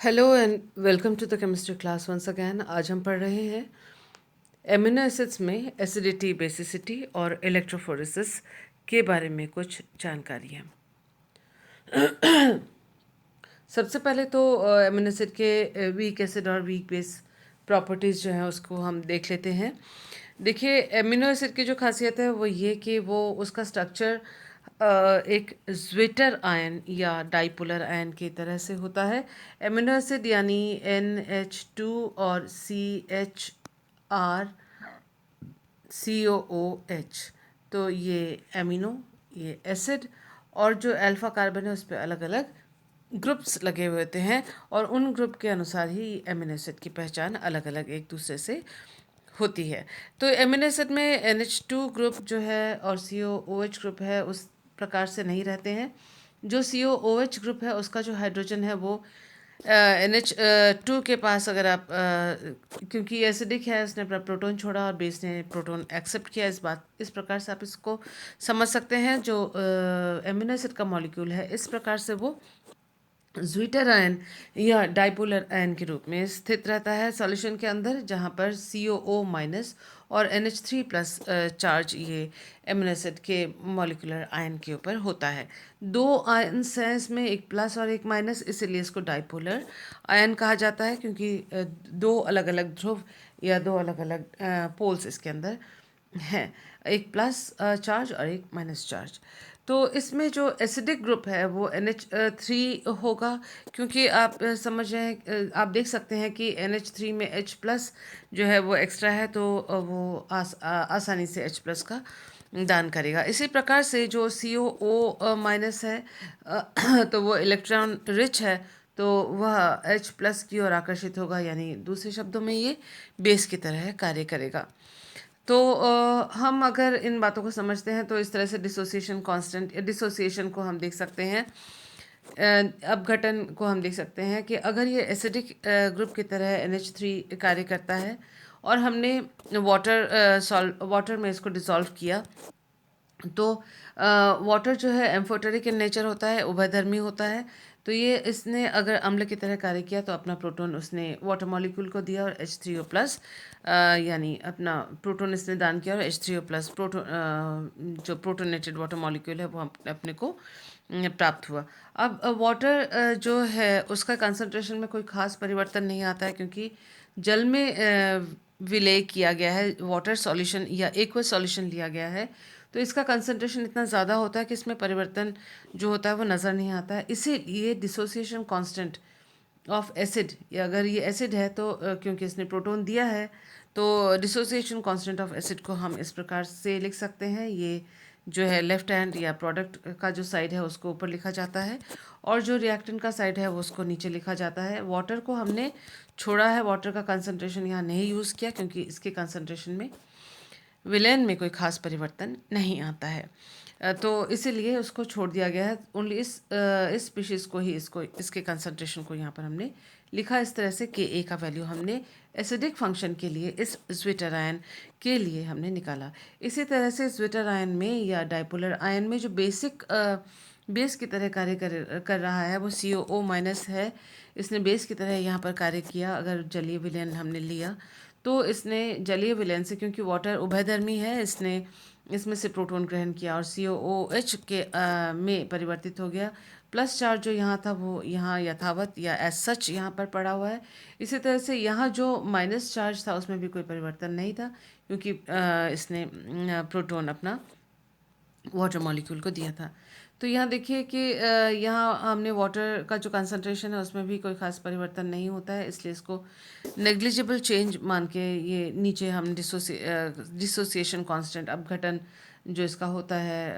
Hello and welcome to the chemistry class once again. आज हम पढ़ रहे हैं एमिनो एसिड्स में एसिडिटी, बेसिसिटी और इलेक्ट्रोफोरेसिस के बारे में कुछ जानकारी है। सबसे पहले तो एमिनो एसिड के वीक एसिड और वीक बेस प्रॉपर्टीज़ जो हैं उसको हम देख लेते हैं। देखिए, एमिनो एसिड की जो खासियत है वो ये कि वो उसका स्ट्रक्चर एक ज्विटर आयन या डाइपोलर आयन की तरह से होता है। एमिनो एसिड यानी NH2 और CHR, COOH, तो ये एमिनो, ये एसिड, और जो अल्फा कार्बन है उस पर अलग अलग ग्रुप्स लगे हुए होते हैं और उन ग्रुप के अनुसार ही एमिनो एसिड की पहचान अलग अलग एक दूसरे से होती है। तो एमिनो एसिड में NH2 ग्रुप जो है और COOH ग्रुप है उस प्रकार से नहीं रहते हैं। जो COOH ग्रुप है उसका जो हाइड्रोजन है वो NH2 के पास, अगर आप क्योंकि एसिडिक है, इसने अपना प्रोटॉन छोड़ा और बेस ने प्रोटॉन एक्सेप्ट किया। इस प्रकार से आप इसको समझ सकते हैं। जो एमिनो एसिड का मॉलिक्यूल है इस प्रकार से वो ज्विटर आयन या डाइपोलर आयन के रूप में स्थित रहता है सॉल्यूशन के अंदर, जहाँ पर COO माइनस और NH3 प्लस चार्ज ये एमिनो एसिड के मॉलिक्यूलर आयन के ऊपर होता है। दो आयन्स हैं इसमें, एक प्लस और एक माइनस, इसीलिए इसको डाइपोलर आयन कहा जाता है, क्योंकि दो अलग अलग ध्रुव या दो अलग अलग पोल्स इसके अंदर हैं, एक प्लस चार्ज और एक माइनस चार्ज। तो इसमें जो एसिडिक ग्रुप है वो NH3 होगा, क्योंकि आप समझ रहे हैं, आप देख सकते हैं कि NH3 में H प्लस जो है वो एक्स्ट्रा है, तो वो आसानी से H प्लस का दान करेगा। इसी प्रकार से जो COO माइनस है, तो वो इलेक्ट्रॉन रिच है, तो वह H प्लस की ओर आकर्षित होगा, यानी दूसरे शब्दों में ये बेस की तरह कार्य करेगा। तो हम अगर इन बातों को समझते हैं तो इस तरह से डिसोसिएशन कांस्टेंट या डिसोसिएशन को हम देख सकते हैं। अपघटन को हम देख सकते हैं कि अगर ये एसिडिक ग्रुप की तरह NH3 कार्य करता है और हमने वाटर में इसको डिसॉल्व किया, तो वाटर जो है एम्फोटेरिक इन नेचर होता है, उभयधर्मी होता है। तो ये इसने अगर अम्ल की तरह कार्य किया तो अपना प्रोटॉन उसने वाटर मॉलिक्यूल को दिया और H3O प्लस, यानी अपना प्रोटॉन इसने दान किया और H3O प्लस जो प्रोटोनेटेड वाटर मॉलिक्यूल है वो अपने को प्राप्त हुआ। अब वाटर जो है उसका कंसंट्रेशन में कोई खास परिवर्तन नहीं आता है, क्योंकि जल में विलय किया गया है, वाटर सॉल्यूशन या एक्वस सॉल्यूशन लिया गया है, तो इसका कंसंट्रेशन इतना ज़्यादा होता है कि इसमें परिवर्तन जो होता है वो नज़र नहीं आता है। इसीलिए डिसोसिएशन कांस्टेंट ऑफ एसिड, या अगर ये एसिड है तो क्योंकि इसने प्रोटॉन दिया है, तो डिसोसिएशन कांस्टेंट ऑफ एसिड को हम इस प्रकार से लिख सकते हैं। ये जो है लेफ्ट हैंड या प्रोडक्ट का जो साइड है उसको ऊपर लिखा जाता है और जो रिएक्टेंट का साइड है वो उसको नीचे लिखा जाता है। वाटर को हमने छोड़ा है, वाटर का कंसंट्रेशन यहाँ नहीं यूज़ किया, क्योंकि इसके कंसंट्रेशन में विलेन में कोई खास परिवर्तन नहीं आता है, तो इसीलिए उसको छोड़ दिया गया है। ओनली इस स्पीशीज़ को ही, इसके कंसंट्रेशन को यहाँ पर हमने लिखा इस तरह से। Ka का वैल्यू हमने एसिडिक फंक्शन के लिए इस ज्विटर आयन के लिए हमने निकाला। इसी तरह से ज्विटर आयन में या डाइपोलर आयन में जो बेस की तरह कार्य कर रहा है वो COO माइनस है। इसने बेस की तरह यहाँ पर कार्य किया। अगर जलीय विलयन हमने लिया तो इसने जलीय विलयन से, क्योंकि वाटर उभयधर्मी है, इसने इसमें से प्रोटॉन ग्रहण किया और COOH के में परिवर्तित हो गया। प्लस चार्ज जो यहाँ था वो यहाँ यथावत या एज सच यहाँ पर पड़ा हुआ है। इसी तरह से यहाँ जो माइनस चार्ज था उसमें भी कोई परिवर्तन नहीं था, क्योंकि इसने प्रोटॉन अपना वाटर मॉलिक्यूल को दिया था। तो यहाँ देखिए कि यहाँ हमने वाटर का जो कंसंट्रेशन है उसमें भी कोई खास परिवर्तन नहीं होता है, इसलिए इसको नेग्लिजिबल चेंज मान के ये नीचे हम डिसोसिएशन कांस्टेंट, अपघटन जो इसका होता है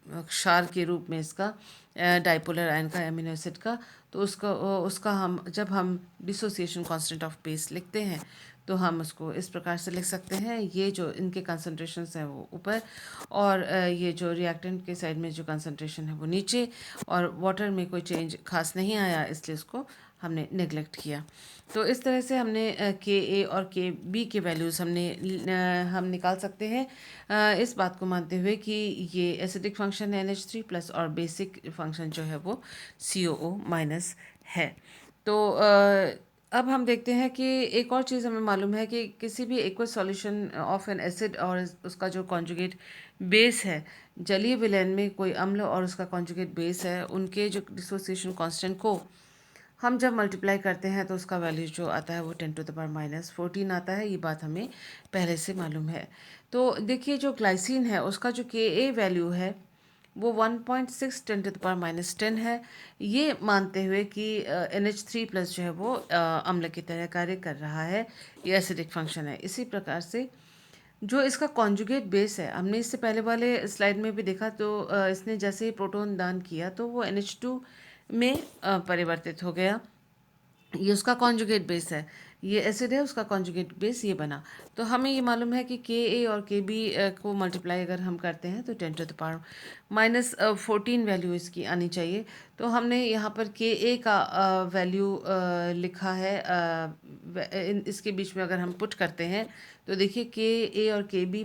क्षार के रूप में इसका, डाइपोलर आयन का, एमिनो एसिड का, तो उसका हम जब हम डिसोसिएशन कांस्टेंट ऑफ बेस लिखते हैं तो हम उसको इस प्रकार से लिख सकते हैं। ये जो इनके कंसंट्रेशंस हैं वो ऊपर, और ये जो रिएक्टेंट के साइड में जो कंसंट्रेशन है वो नीचे, और वाटर में कोई चेंज खास नहीं आया, इसलिए इसको हमने नेग्लेक्ट किया। तो इस तरह से हमने Ka और Kb के वैल्यूज़ हम निकाल सकते हैं, इस बात को मानते हुए कि ये एसिडिक फंक्शन है NH3 प्लस और बेसिक फंक्शन जो है वो COO माइनस है। तो अब हम देखते हैं कि एक और चीज़ हमें मालूम है कि किसी भी aqueous solution of N acid और उसका जो कॉन्जुगेट बेस है, जलीय विलयन में कोई अम्ल और उसका कॉन्जुगेट बेस है, उनके जो डिसोसिएशन कांस्टेंट को हम जब मल्टीप्लाई करते हैं तो उसका वैल्यू जो आता है वो 10⁻⁻14 आता है। ये बात हमें पहले से मालूम है। तो देखिए, जो ग्लाइसिन है उसका जो Ka वैल्यू है वो 1.6 10⁻⁻10 है। ये मानते हुए कि NH3+ जो है वो अम्ल की तरह कार्य कर रहा है, ये एसिडिक फंक्शन है। इसी प्रकार से जो इसका कॉन्जुगेट बेस है, हमने इससे पहले वाले स्लाइड में भी देखा, तो इसने जैसे ही प्रोटॉन दान किया तो वो NH2 में परिवर्तित हो गया। ये उसका कॉन्जुगेट बेस है, ये एसिड है, उसका कॉन्जुगेट बेस ये बना। तो हमें ये मालूम है कि Ka और Kb को मल्टीप्लाई अगर हम करते हैं तो 10⁻⁻14 वैल्यू इसकी आनी चाहिए। तो हमने यहाँ पर Ka का वैल्यू लिखा है, इसके बीच में अगर हम पुट करते हैं तो देखिए Ka और Kb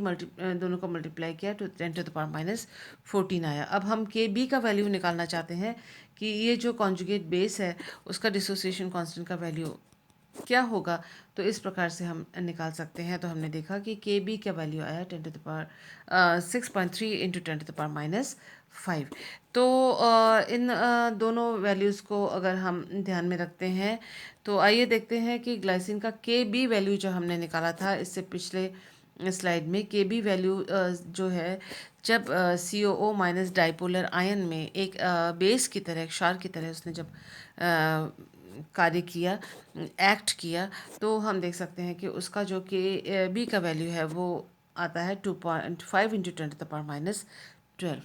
दोनों को मल्टीप्लाई किया तो 10⁻⁻14 आया। अब हम Kb का वैल्यू निकालना चाहते हैं कि ये जो कॉन्जुगेट बेस है उसका डिसोसिएशन कांस्टेंट का वैल्यू क्या होगा। तो इस प्रकार से हम निकाल सकते हैं। तो हमने देखा कि Kb का वैल्यू आया 6.3 इंटू 10⁻⁻5। तो इन दोनों वैल्यूज़ को अगर हम ध्यान में रखते हैं तो आइए देखते हैं कि ग्लाइसिन का Kb वैल्यू जो हमने निकाला था इससे पिछले स्लाइड में, Kb वैल्यू जो है, जब CO- डाइपोलर आयन में एक बेस की तरह, एक क्षार की तरह उसने जब कार्य किया, एक्ट किया, तो हम देख सकते हैं कि उसका जो Kb का वैल्यू है वो आता है 2.5 इंटू 10⁻12।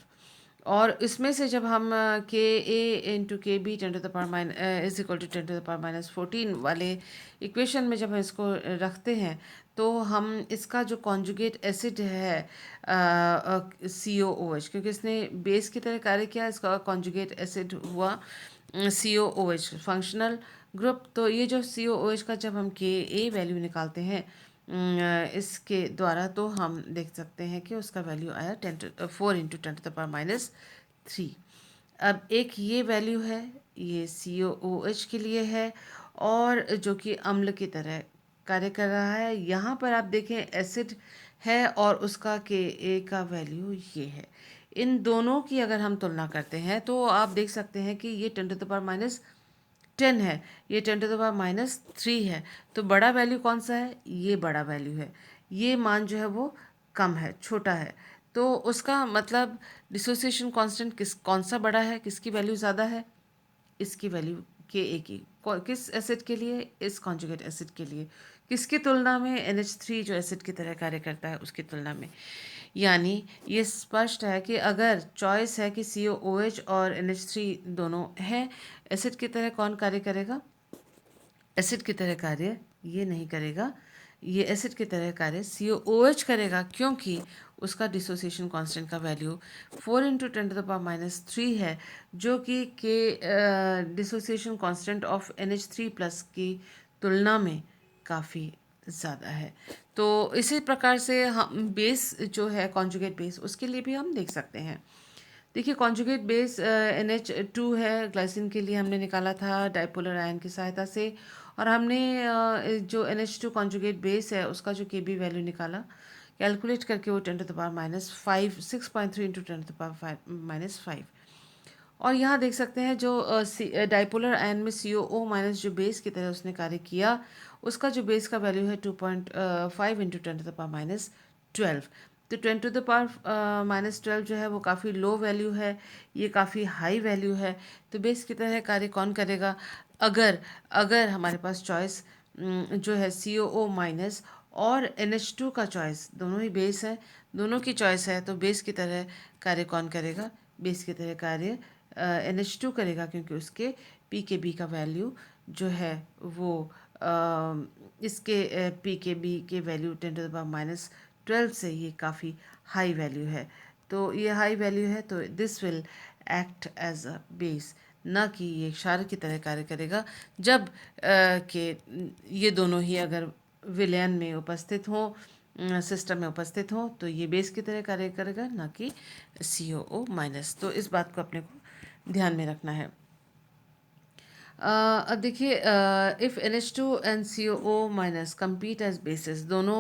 और इसमें से जब हम Ka इंटू Kb 10⁻14 वाले इक्वेशन में जब हम इसको रखते हैं तो हम इसका जो कॉन्जुगेट एसिड है COOH, क्योंकि इसने बेस की तरह कार्य किया, इसका कॉन्जुगेट एसिड हुआ COOH फंक्शनल ग्रुप। तो ये जो COOH का जब हम Ka वैल्यू निकालते हैं इसके द्वारा, तो हम देख सकते हैं कि उसका वैल्यू आया 4 इंटू 10⁻³ अब एक ये वैल्यू है, ये COOH के लिए है और जो कि अम्ल की तरह कार्य कर रहा है। यहाँ पर आप देखें एसिड है और उसका Ka का वैल्यू ये है। इन दोनों की अगर हम तुलना करते हैं तो आप देख सकते हैं कि ये 10⁻10 है, ये 10⁻³ है। तो बड़ा वैल्यू कौन सा है? ये बड़ा वैल्यू है। ये मान जो है वो कम है, छोटा है। तो उसका मतलब डिसोसिएशन कांस्टेंट कौन सा बड़ा है, किसकी वैल्यू ज़्यादा है? इसकी वैल्यू Ka की। किस एसिड के लिए? इस कॉन्जुगेट एसिड के लिए। किसकी तुलना में? NH3 जो एसिड की तरह कार्य करता है उसकी तुलना में। यानी ये स्पष्ट है कि अगर चॉइस है कि COOH और NH3 दोनों हैं, एसिड की तरह कौन कार्य करेगा? एसिड की तरह कार्य ये नहीं करेगा, ये एसिड की तरह कार्य COOH करेगा, क्योंकि उसका डिसोसिएशन कांस्टेंट का वैल्यू 4 इंटू 10⁻³ है, जो कि डिसोसिएशन कांस्टेंट ऑफ NH3+ की तुलना में काफ़ी ज़्यादा है। तो इसी प्रकार से हम बेस जो है, कॉन्जुगेट बेस, उसके लिए भी हम देख सकते हैं। देखिए, कॉन्जुगेट बेस NH2 है, ग्लाइसिन के लिए हमने निकाला था डाइपोलर आयन की सहायता से। और हमने जो NH2 कॉन्जुगेट बेस है उसका जो Kb वैल्यू निकाला, कैलकुलेट करके, वो 10⁻⁵ 6.3 इंटू 10⁻⁵। और यहाँ देख सकते हैं जो डाइपोलर आयन में CO- जो बेस की तरह उसने कार्य किया, उसका जो बेस का वैल्यू है 2.5 इंटू 10⁻12। तो 10⁻⁻12 जो है वो काफ़ी लो वैल्यू है, ये काफ़ी हाई वैल्यू है। तो बेस की तरह कार्य कौन करेगा? अगर अगर हमारे पास चॉइस जो है CO- और NH2 का चॉइस, दोनों ही बेस है, दोनों की चॉइस है, तो बेस की तरह कार्य कौन करेगा? बेस की तरह कार्य NH2 करेगा, क्योंकि उसके PKb का वैल्यू जो है वो इसके PKb के वैल्यू 10⁻12 से ये काफ़ी हाई वैल्यू है। तो ये हाई वैल्यू है, तो this will act as a base, ना कि ये क्षार की तरह कार्य करेगा। जब के ये दोनों ही अगर विलयन में उपस्थित हों, सिस्टम में उपस्थित हों, तो ये बेस की तरह कार्य करेगा, ना कि CO-। तो इस बात को अपने को ध्यान में रखना है। अब देखिए, if NH2 and CO minus compete as bases, दोनों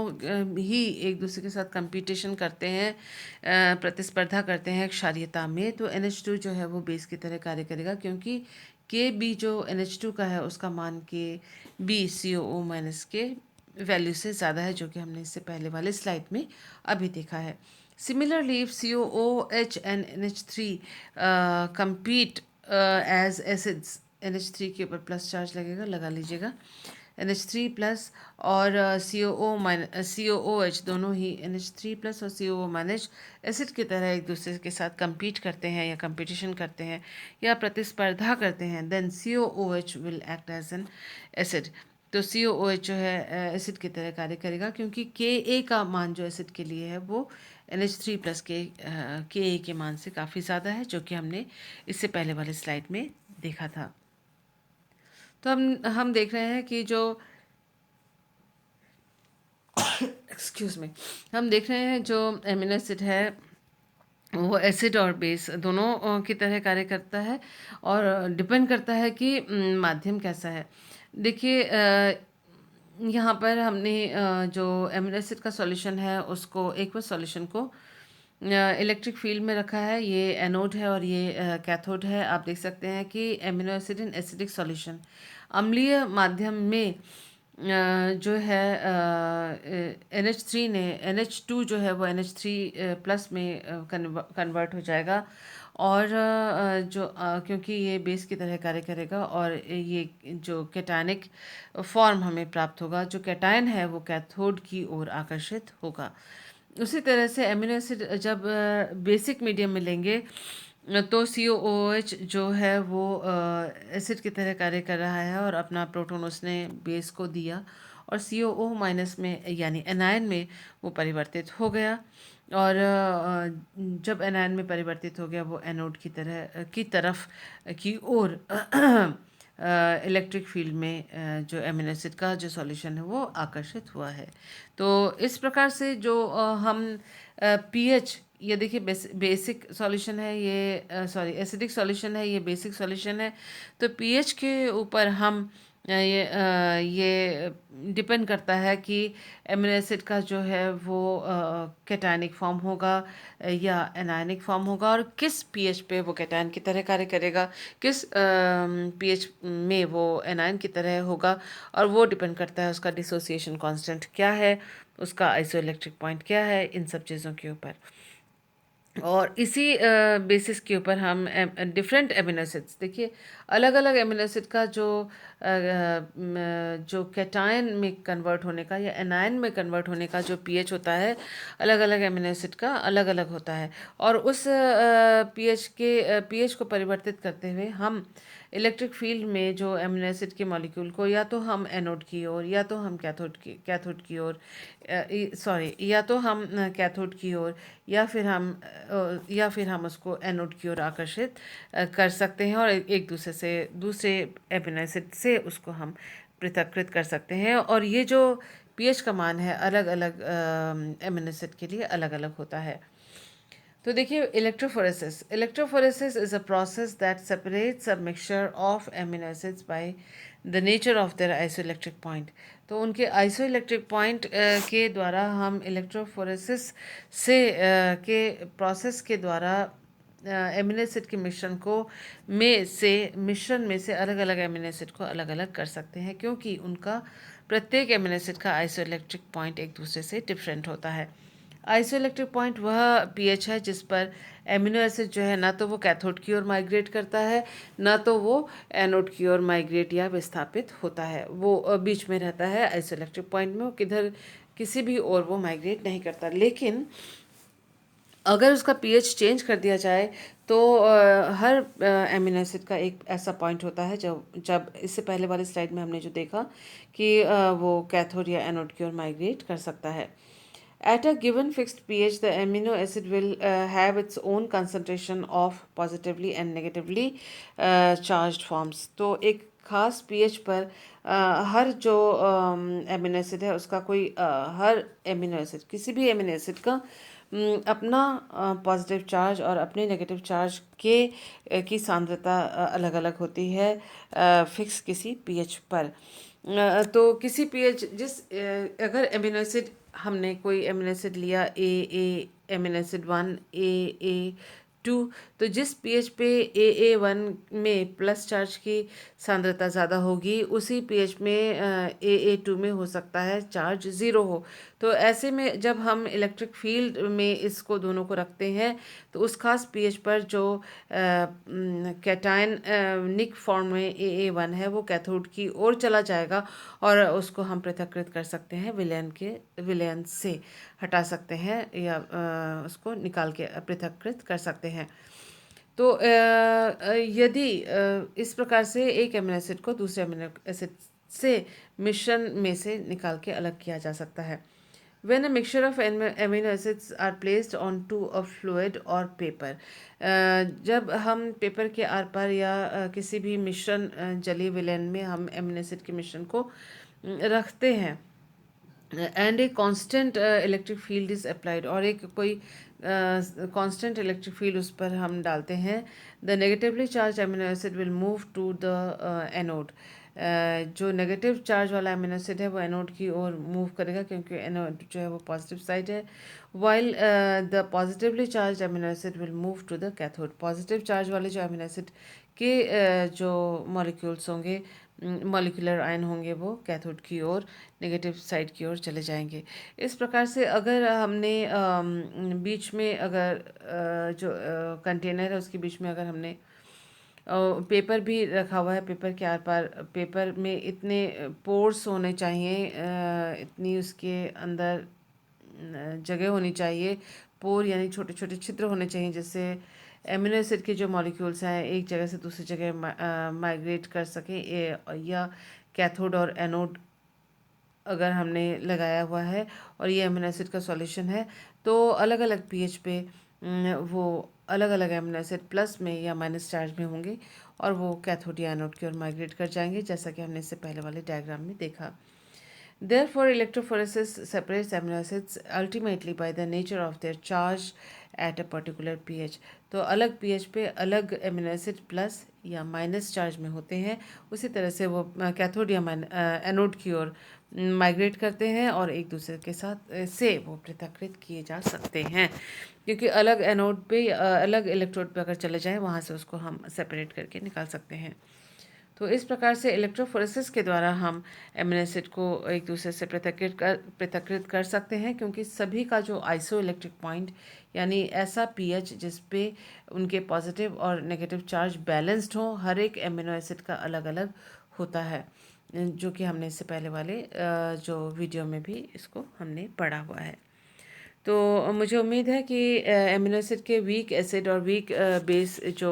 ही एक दूसरे के साथ कंपटीशन करते हैं, प्रतिस्पर्धा करते हैं क्षारीयता में, तो NH2 जो है वो बेस की तरह कार्य करेगा, क्योंकि Kb जो NH2 का है उसका मान Kb CO माइनस के वैल्यू से ज़्यादा है, जो कि हमने इससे पहले वाले स्लाइड में अभी देखा है। Similarly if COOH and NH3 compete as acids, NH3 के ऊपर प्लस चार्ज लगेगा, लगा लीजिएगा, NH3 प्लस और COOH दोनों ही NH3 प्लस और CO माइनस एसिड की तरह एक दूसरे के साथ compete करते हैं या कंपटीशन करते हैं या प्रतिस्पर्धा करते हैं, then COOH will act as an acid. तो COOH जो है एसिड की तरह कार्य करेगा, क्योंकि Ka का मान जो एसिड के लिए है वो NH3 प्लस Ka के मान से काफ़ी ज़्यादा है, जो कि हमने इससे पहले वाले स्लाइड में देखा था। तो हम देख रहे हैं कि जो एक्सक्यूज़ मी, हम देख रहे हैं जो एमिनो एसिड है वो एसिड और बेस दोनों की तरह कार्य करता है, और डिपेंड करता है कि माध्यम कैसा है। देखिए, यहाँ पर हमने जो एमिनो एसिड का सॉल्यूशन है उसको एक्वस सॉल्यूशन को इलेक्ट्रिक फील्ड में रखा है। ये एनोड है और ये कैथोड है। आप देख सकते हैं कि amino acid in acidic solution, अम्लीय माध्यम में जो है NH3 ने NH2 जो है वो NH3 प्लस में कन्वर्ट हो जाएगा, और क्योंकि ये बेस की तरह कार्य करेगा, और ये जो कैटायनिक फॉर्म हमें प्राप्त होगा, जो कैटायन है वो कैथोड की ओर आकर्षित होगा। उसी तरह से एमिनो एसिड जब बेसिक मीडियम में लेंगे तो COOH जो है वो एसिड की तरह कार्य कर रहा है, और अपना प्रोटॉन उसने बेस को दिया, और CO माइनस में यानी एनायन में वो परिवर्तित हो गया, और जब एनायन में परिवर्तित हो गया वो एनोड की तरफ की ओर इलेक्ट्रिक फील्ड में जो एमिनो एसिड का जो सॉल्यूशन है वो आकर्षित हुआ है। तो इस प्रकार से जो हम पीएच, ये देखिए बेसिक सॉल्यूशन है ये, सॉरी एसिडिक सॉल्यूशन है, ये बेसिक सॉल्यूशन है, तो पीएच के ऊपर हम ये डिपेंड करता है कि एमिनो एसिड का जो है वो कैटायनिक फॉर्म होगा या एनायनिक फॉर्म होगा, और किस पीएच पे वो कैटायन की तरह कार्य करेगा, किस पीएच में वो एनायन की तरह होगा, और वो डिपेंड करता है उसका डिसोसिएशन कांस्टेंट क्या है, उसका आइसोइलेक्ट्रिक पॉइंट क्या है, इन सब चीज़ों के ऊपर। और इसी बेसिस के ऊपर हम डिफरेंट एमिनो एसिड्स, देखिए अलग अलग एमिनो एसिड का जो कैटायन में कन्वर्ट होने का या एनायन में कन्वर्ट होने का जो पीएच होता है, अलग अलग एमिनो एसिड का अलग अलग होता है, और उस पीएच को परिवर्तित करते हुए हम इलेक्ट्रिक फील्ड में जो एमिनो एसिड के मॉलिक्यूल को या तो हम एनोड की ओर या तो हम कैथोड की ओर, सॉरी, या तो हम कैथोड की ओर या फिर हम उसको एनोड की ओर आकर्षित कर सकते हैं, और एक दूसरे से दूसरे एमिनो एसिड से उसको हम पृथक्कृत कर सकते हैं, और ये जो पीएच का मान है अलग अलग एमिनो एसिड के लिए अलग अलग होता है। तो देखिए, electrophoresis is a process that separates a mixture of amino acids by the nature of their isoelectric point. तो उनके आइसोइलेक्ट्रिक पॉइंट के द्वारा हम इलेक्ट्रोफोरेसिस के प्रोसेस के द्वारा एमिनो एसिड के मिश्रण में से अलग अलग एमिनो एसिड को अलग अलग कर सकते हैं, क्योंकि उनका प्रत्येक एमिनो एसिड का आइसोइलेक्ट्रिक पॉइंट एक दूसरे से डिफरेंट होता है। आइसोइलेक्ट्रिक पॉइंट वह पीएच है जिस पर एमिनो एसिड जो है ना तो वो कैथोड की ओर माइग्रेट करता है, ना तो वो एनोड की ओर माइग्रेट या विस्थापित होता है। वो बीच में रहता है आइसोइलेक्ट्रिक पॉइंट में, वो किसी भी ओर वो माइग्रेट नहीं करता। लेकिन अगर उसका पीएच चेंज कर दिया जाए तो हर एमिनो एसिड का एक ऐसा पॉइंट होता है जब जब इससे पहले वाले स्लाइड में हमने जो देखा कि वो कैथोड या एनोड की ओर माइग्रेट कर सकता है। At a given fixed pH, the amino acid will have its own concentration of positively and negatively charged forms. तो एक खास pH पर हर जो एमिनो एसिड है उसका हर एमिनो एसिड, किसी भी एमिनो एसिड का अपना पॉजिटिव चार्ज और अपने नेगेटिव चार्ज के की सांद्रता अलग अलग होती है फिक्स किसी पीएच पर। तो किसी पीएच अगर एमिनो एसिड हमने कोई एमिनो एसिड लिया ए एमिनो एसिड 1 ए 2, तो जिस पीएच पे AA1 में प्लस चार्ज की सांद्रता ज़्यादा होगी उसी पीएच में AA2 में हो सकता है चार्ज ज़ीरो हो। तो ऐसे में जब हम इलेक्ट्रिक फील्ड में इसको दोनों को रखते हैं तो उस खास पीएच पर जो कैटायन निक फॉर्म में AA1 है वो कैथोड की ओर चला जाएगा और उसको हम पृथक्कृत कर सकते हैं विलयन से हटा सकते हैं या उसको निकाल के पृथक्कृत कर सकते हैं। तो यदि इस प्रकार से एक एमिनो एसिड को दूसरे एमिनो एसिड से मिश्रण में से निकाल के अलग किया जा सकता है। When a mixture of amino acids are placed onto a fluid or paper, जब हम पेपर के आर पार या किसी भी मिश्रण जलीय विलयन में हम एमिनो एसिड के मिश्रण को रखते हैं and a constant electric field is applied, और एक कोई कांस्टेंट इलेक्ट्रिक फील्ड उस पर हम डालते हैं, the negatively charge amino acid will move to the anode. जो नेगेटिव चार्ज वाला एमिनो एसिड है वो एनोड की ओर मूव करेगा क्योंकि एनोड जो है वो पॉजिटिव साइड है, while the positively charge amino acid will move to the cathode. Positive charge वाले जो एमिनो एसिड के जो मॉलिक्यूल्स होंगे, मॉलिक्यूलर आयन होंगे, वो कैथोड की ओर नेगेटिव साइड की ओर चले जाएंगे। इस प्रकार से अगर हमने बीच में अगर जो कंटेनर है उसके बीच में अगर हमने पेपर भी रखा हुआ है, पेपर के आर पार पेपर में इतने पोर्स होने चाहिए, इतनी उसके अंदर जगह होनी चाहिए, पोर यानी छोटे छोटे छिद्र होने चाहिए जिससे एमिनो एसिड के जो मॉलिक्यूल्स हैं एक जगह से दूसरी जगह माइग्रेट कर सकें, या कैथोड और एनोड अगर हमने लगाया हुआ है और ये एमिनो एसिड का सॉल्यूशन है तो अलग अलग पीएच पे वो अलग अलग एमिनो एसिड प्लस में या माइनस चार्ज में होंगे और वो कैथोड या एनोड की ओर माइग्रेट कर जाएंगे, जैसा कि हमने इससे पहले वाले डायग्राम में देखा। Therefore, electrophoresis separates amino acids ultimately by the nature of their charge at a particular pH. तो अलग pH पे अलग एमिनो एसिड प्लस या माइनस चार्ज में होते हैं, उसी तरह से वो कैथोड या एनोड की ओर माइग्रेट करते हैं और एक दूसरे के साथ से वो पृथक्कृत किए जा सकते हैं, क्योंकि अलग एनोड पे अलग इलेक्ट्रोड पे अगर चले जाएं वहाँ से उसको हम सेपरेट करके निकाल सकते हैं। तो इस प्रकार से इलेक्ट्रोफोरेसिस के द्वारा हम एमिनो एसिड को एक दूसरे से पृथक्कृत कर सकते हैं, क्योंकि सभी का जो आइसो इलेक्ट्रिक पॉइंट यानी ऐसा पीएच जिस पे उनके पॉजिटिव और नेगेटिव चार्ज बैलेंस्ड हो, हर एक एमिनो एसिड का अलग अलग होता है, जो कि हमने इससे पहले वाले जो वीडियो में भी इसको हमने पढ़ा हुआ है। तो मुझे उम्मीद है कि एमिनो एसिड के वीक एसिड और वीक बेस जो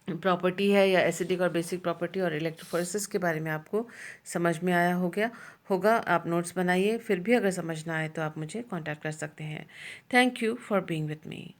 प्रॉपर्टी है या एसिडिक और बेसिक प्रॉपर्टी और इलेक्ट्रोफोरेसिस के बारे में आपको समझ में आया होगा। आप नोट्स बनाइए, फिर भी अगर समझ ना आए तो आप मुझे कांटेक्ट कर सकते हैं। Thank you for being with me.